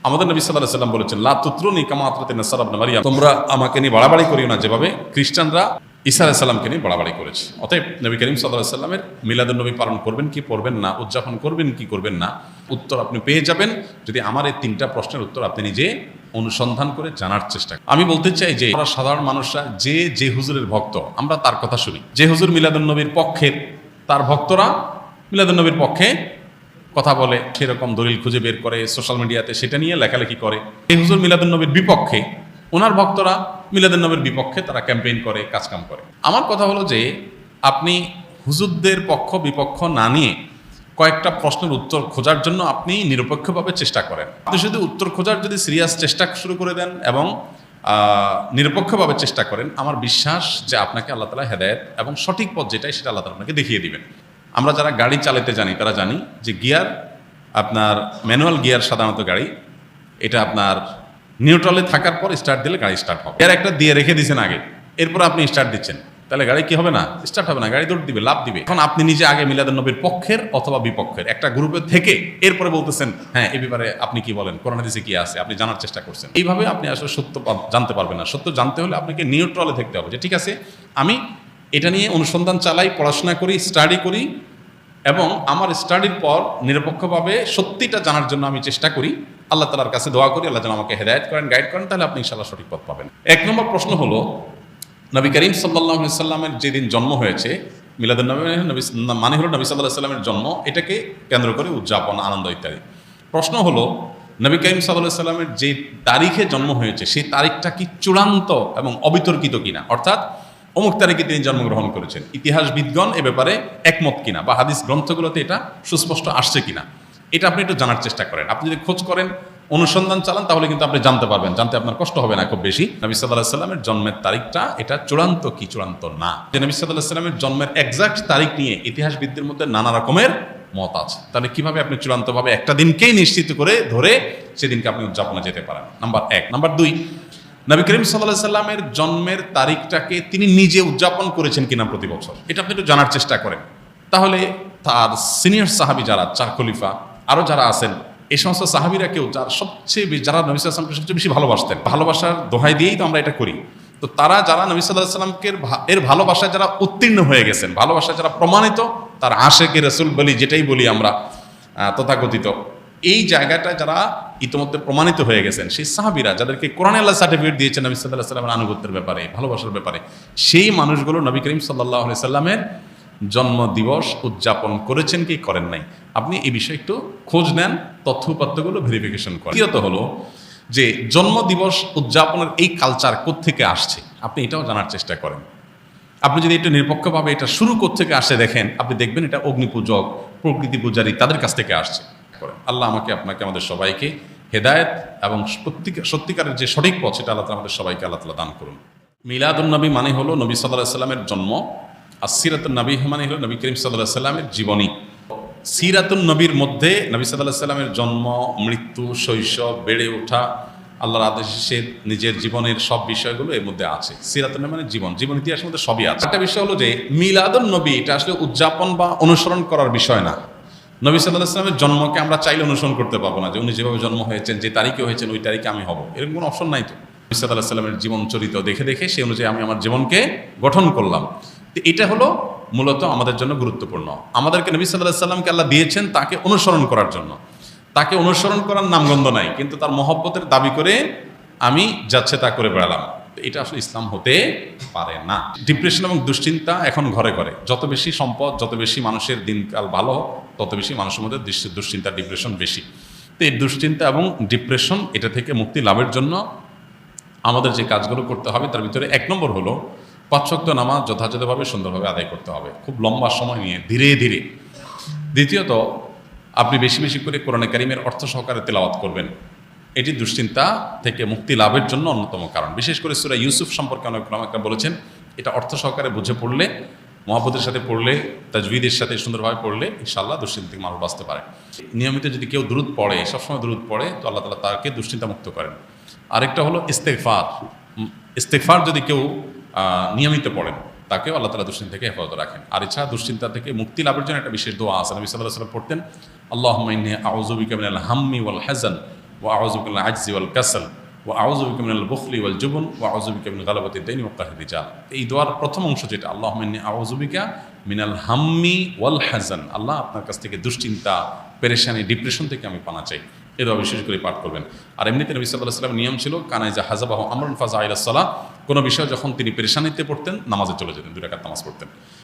আমাদের নবী সাল্লাল্লাহু আলাইহি ওয়াসাল্লাম বলেছেন, লা তুতরুনি কামা আতরাতিন নাসারা ইবনে মারইয়াম, তোমরা আমাকে নিয়ে বাড়াবাড়ি করিও না যেভাবে খ্রিস্টানরা ঈসা আলাইহিস সালামকে নিয়ে বাড়াবাড়ি করেছে। অতএব নবী করিম সাল্লাল্লাহু আলাইহি ওয়াসাল্লামের মিলাদুন নবী পালন করবেন কি করবেন না, উদযাপন করবেন কি করবেন না, উত্তর আপনি পেয়ে যাবেন যদি আমার এই 3টা প্রশ্নের উত্তর আপনি নিজে অনুসন্ধান করে জানার চেষ্টা করেন। আমি বলতে চাই যে আমরা সাধারণ মানুষরা যে হুজুরের ভক্ত আমরা তার কথা শুনি। যে হুজুর মিলাদুন নবীর পক্ষের, তার ভক্তরা মিলাদুন নবীর পক্ষে কথা বলে, সেরকম দলিল খুঁজে বের করে সোশ্যাল মিডিয়াতে সেটা নিয়ে লেখালেখি করে। এই হুজুর মিলাদুন নবীর বিপক্ষে, ওনার ভক্তরা মিলাদুন নবীর বিপক্ষে তারা ক্যাম্পেইন করে, কাজকাম করে। আমার কথা হলো যে আপনি হুজুরদের পক্ষ বিপক্ষ না নিয়ে কয়েকটা প্রশ্নের উত্তর খোঁজার জন্য আপনি নিরপেক্ষভাবে চেষ্টা করেন। আপনি শুধু উত্তর খোঁজার যদি সিরিয়াস চেষ্টা শুরু করে দেন এবং নিরপেক্ষভাবে চেষ্টা করেন, আমার বিশ্বাস যে আপনাকে আল্লাহ তাআলা হেদায়েত এবং সঠিক পথ যেটাই সেটা আল্লাহ তাআলা আপনাকে দেখিয়ে দিবেন। আমরা যারা গাড়ি চালাতে জানি তারা জানি যে গিয়ার, আপনার ম্যানুয়াল গিয়ার সাধারণত গাড়ি, এটা আপনার নিউট্রালে থাকার পর স্টার্ট দিলে গাড়ি স্টার্ট হবে। এর একটা দিয়ে রেখে দিয়েছেন আগে, এরপর আপনি স্টার্ট দিচ্ছেন, তাহলে গাড়ি কি হবে না, স্টার্ট হবে না, গাড়ি দৌড় দিবে, লাভ দিবে। এখন আপনি নিজে আগে মিলাদুন নবীর পক্ষের অথবা বিপক্ষের একটা গ্রুপে থেকে এরপরে বলতেছেন হ্যাঁ এই ব্যাপারে আপনি কি বলেন, কোরআন হাদিসে কি আছে, আপনি জানার চেষ্টা করছেন। এইভাবে আপনি আসলে সত্য জানতে পারবেন না। সত্য জানতে হলে আপনাকে নিউট্রালে থাকতে হবে, যে ঠিক আছে আমি এটা নিয়ে অনুসন্ধান চালাই, পড়াশোনা করি, স্টাডি করি এবং আমার স্টাডির পর নিরপেক্ষভাবে সত্যিটা জানার জন্য আমি চেষ্টা করি। আল্লাহ তাআলার কাছে দোয়া করি আল্লাহ যেন আমাকে হেদায়েত করেন, গাইড করেন, তাহলে আপনি ইনশাআল্লাহ সঠিক পথ পাবেন। 1 নম্বর প্রশ্ন হলো, নবী করিম সাল্লাল্লাহু আলাইহি সাল্লামের যেদিন জন্ম হয়েছে, মিলাদুন নবী মানে হলো নবী সাল্লাল্লাহু আলাইহি সাল্লামের জন্ম, এটাকে কেন্দ্র করে উদযাপন, আনন্দ ইত্যাদি। প্রশ্ন হলো নবী করিম সাল্লাল্লাহু আলাইহি সাল্লামের যে তারিখে জন্ম হয়েছে সেই তারিখটা কি চূড়ান্ত এবং অবিতর্কিত কিনা, অর্থাৎ অমুক তারিখে তিনি জন্মগ্রহণ করেছেন, ইতিহাসবিদগণ এ ব্যাপারে একমত কিনা বা হাদিস গ্রন্থগুলোতে এটা সুস্পষ্ট আসছে কিনা, এটা আপনি একটু জানার চেষ্টা করেন। আপনি যদি খোঁজ করেন, অনুসন্ধান চালান, তাহলে কিন্তু আপনি জানতে পারবেন, জানতে আপনার কষ্ট হবে না খুব বেশি। নবী সাল্লাল্লাহু আলাইহি সাল্লামের জন্মের তারিখটা এটা চূড়ান্ত কি চূড়ান্ত না। যে নবী সাল্লাল্লাহু আলাইহি সাল্লামের জন্মের এক্সাক্ট তারিখ নিয়ে ইতিহাসবিদদের মধ্যে নানা রকমের মত আছে। তাহলে কিভাবে আপনি চূড়ান্তভাবে একটা দিনকেই নিশ্চিত করে ধরে সেদিনকে আপনি উদযাপনে যেতে পারেন? নাম্বার 1। নাম্বার 2, নবী করিম সাল্লাল্লাহু আলাইহি সাল্লামের জন্মের তারিখটাকে তিনি নিজে উদযাপন করেছেন কিনা প্রতি বছর, এটা আপনি একটু জানার চেষ্টা করেন। তাহলে তার সিনিয়র সাহাবী যারা 4 খলিফা আরও যারা আছেন, এই সমস্ত সাহাবীরা কেউ যারা যারা নবী সাল্লাল্লাহু আলাইহি সাল্লামকে সবচেয়ে বেশি ভালোবাসতেন, ভালোবাসার দোহাই দিয়েই তো আমরা এটা করি, তো তারা যারা নবী সাল্লাল্লাহু আলাইহি সাল্লামকে এর ভালোবাসায় যারা উত্তীর্ণ হয়ে গেছেন, ভালোবাসায় যারা প্রমাণিত, তার আশেকে রাসূল বলি যেটাই বলি আমরা তথাকথিত, এই জায়গাটায় যারা ইতিমধ্যে প্রমাণিত হয়ে গেছেন, সেই সাহাবীরা যাদেরকে কোরআনে আল্লাহ সার্টিফিকেট দিয়েছেন নবী সাল্লাল্লাহু আলাইহি সাল্লামের আনুগত্যের ব্যাপারে, ভালোবাসার ব্যাপারে, সেই মানুষগুলো নবী করিম সাল্লাল্লাহু আলাইহি সাল্লামের জন্ম দিবস উদযাপন করেছেন কি করেন নাই, আপনি এই বিষয়ে একটু খোঁজ নেন, তথ্য উপাত্তগুলো ভেরিফিকেশন করেন। দ্বিতীয়ত হলো যে জন্ম দিবস উদযাপনের এই কালচার কোত্থেকে আসছে, আপনি এটাও জানার চেষ্টা করেন। আপনি যদি একটু নিরপেক্ষভাবে এটা শুরু কোত্থেকে আসে দেখেন, আপনি দেখবেন এটা অগ্নিপূজক, প্রকৃতি পূজারী তাদের কাছ থেকে আসছে। আল্লাহ আমাকে আপনাকে আমাদের সবাইকে হেদায়েত এবং সত্যিকারের যে সঠিক পথ সেটা আল্লাহ তাআলা আমাদের সবাইকে আল্লাহ তাআলা দান করুন। মিলাদুন নবী মানে হলো নবী সাল্লাল্লাহু আলাইহি সাল্লামের জন্ম, আর সিরাতুন নবী মানে হলো নবী করিম সাল্লাল্লাহু আলাইহি সাল্লামের জীবনী। সিরাতুন নবীর মধ্যে নবী সাল্লাল্লাহু আলাইহি সাল্লামের জন্ম, মৃত্যু, শৈশব, বেড়ে ওঠা, আল্লাহর আদেশে নিজের জীবনের সব বিষয়গুলো এর মধ্যে আছে। সিরাতুন নবী মানে জীবন ইতিহাসের মধ্যে সবই আছে। একটা বিষয় হলো যে মিলাদুন নবী এটা আসলে উদযাপন বা অনুসরণ করার বিষয় না। নবী সাল্লাল্লাহু আলাইহি সাল্লামের জন্মকে আমরা চাইলে অনুসরণ করতে পারবো না, যে উনি যেভাবে জন্ম হয়েছেন, যে তারিখে হয়েছেন ওই তারিখে আমি হব, এরকম কোনো অপশন নাই তো। নবী সাল্লাল্লাহু আলাইহি সাল্লামের জীবন চরিত্র দেখে দেখে সেই অনুযায়ী আমি আমার জীবনকে গঠন করলাম। তো এটা হলো মূলত আমাদের জন্য গুরুত্বপূর্ণ। আমাদেরকে নবী সাল্লাল্লাহু আলাইহি সাল্লামকে আল্লাহ দিয়েছেন তাকে অনুসরণ করার জন্য, তাকে অনুসরণ করার নামগন্ধ নাই, কিন্তু তার মহব্বতের দাবি করে আমি যাচ্ছে তা করে বেড়ালাম, এটা আসলে ইসলাম হতে পারে না। ডিপ্রেশন এবং দুশ্চিন্তা এখন ঘরে ঘরে, যত বেশি সম্পদ, যত বেশি মানুষের দিনকাল ভালো, তত বেশি মানুষের মধ্যে দুশ্চিন্তা, ডিপ্রেশন বেশি। তো এই দুশ্চিন্তা এবং ডিপ্রেশন এটা থেকে মুক্তি লাভের জন্য আমাদের যে কাজগুলো করতে হবে তার ভিতরে 1 নম্বর হলো 5 ওয়াক্ত নামাজ যথাযথভাবে সুন্দরভাবে আদায় করতে হবে, খুব লম্বা সময় নিয়ে ধীরে ধীরে। দ্বিতীয়ত, আপনি বেশি বেশি করে কোরআনে কারিমের অর্থ সহকারে তেলাওয়াত করবেন, এটি দুশ্চিন্তা থেকে মুক্তি লাভের জন্য অন্যতম কারণ। বিশেষ করে সূরা ইউসুফ সম্পর্কে অনেক ওলামায়ে বলেছেন এটা অর্থ সহকারে বুঝে পড়লে, মহব্বতের সাথে পড়লে, তাজবিদের সাথে সুন্দরভাবে পড়লে ইনশাআল্লাহ দুশ্চিন্তা থেকে মানুষ বাঁচতে পারে। নিয়মিত যদি কেউ দুরূদ পড়ে, সবসময় দুরূদ পড়ে, তো আল্লাহ তাআলা তাকে দুশ্চিন্তা মুক্ত করেন। আরেকটা হলো ইস্তেগফার যদি কেউ নিয়মিত পড়েন, তাকেও আল্লাহ তাআলা দুশ্চিন্তা থেকে হেফাজত রাখেন। আর এছাড়া দুশ্চিন্তা থেকে মুক্তি লাভের জন্য একটা বিশেষ দোয়া আছে, নবী সাল্লাল্লাহু আলাইহি ওয়াসাল্লাম পড়তেন, আল্লাহুম্মা ইন্নী আউযু বিকা মিনাল হাম্মি ওয়াল হাযান ওয়া আউযু বিকা মিনাল আজজি ওয়াল কাসাল ওয়া আউযু বিকা মিনাল বুখলি ওয়াল জুবন ওয়া আউযু বিকা মিন গালাবাতিদ দাইনি ওয়া কাহরির রিজাল। এই দোয়ার প্রথম অংশ যেটা, আল্লাহুম্মা ইন্নী আউযু বিকা মিনাল হাম্মি ওয়াল হাযান, আল্লাহ আপনার কাছ থেকে দুশ্চিন্তা, পেরেশানি, ডিপ্রেশন থেকে আমি পানা চাই। এই দোয়া বিশেষ করে পাঠ করবেন। আর এমনিতে নবী সাল্লাল্লাহু আলাইহি ওয়াসাল্লামের নিয়ম ছিল, কানা ইযা হাযাবাহু আমরুন ফাযা ইলাস সালাহ, কোনো বিষয় যখন তিনি পেরেশানিতে পড়তেন নামাজে চলে যেতেন, 2 রাকাত নামাজ পড়তেন।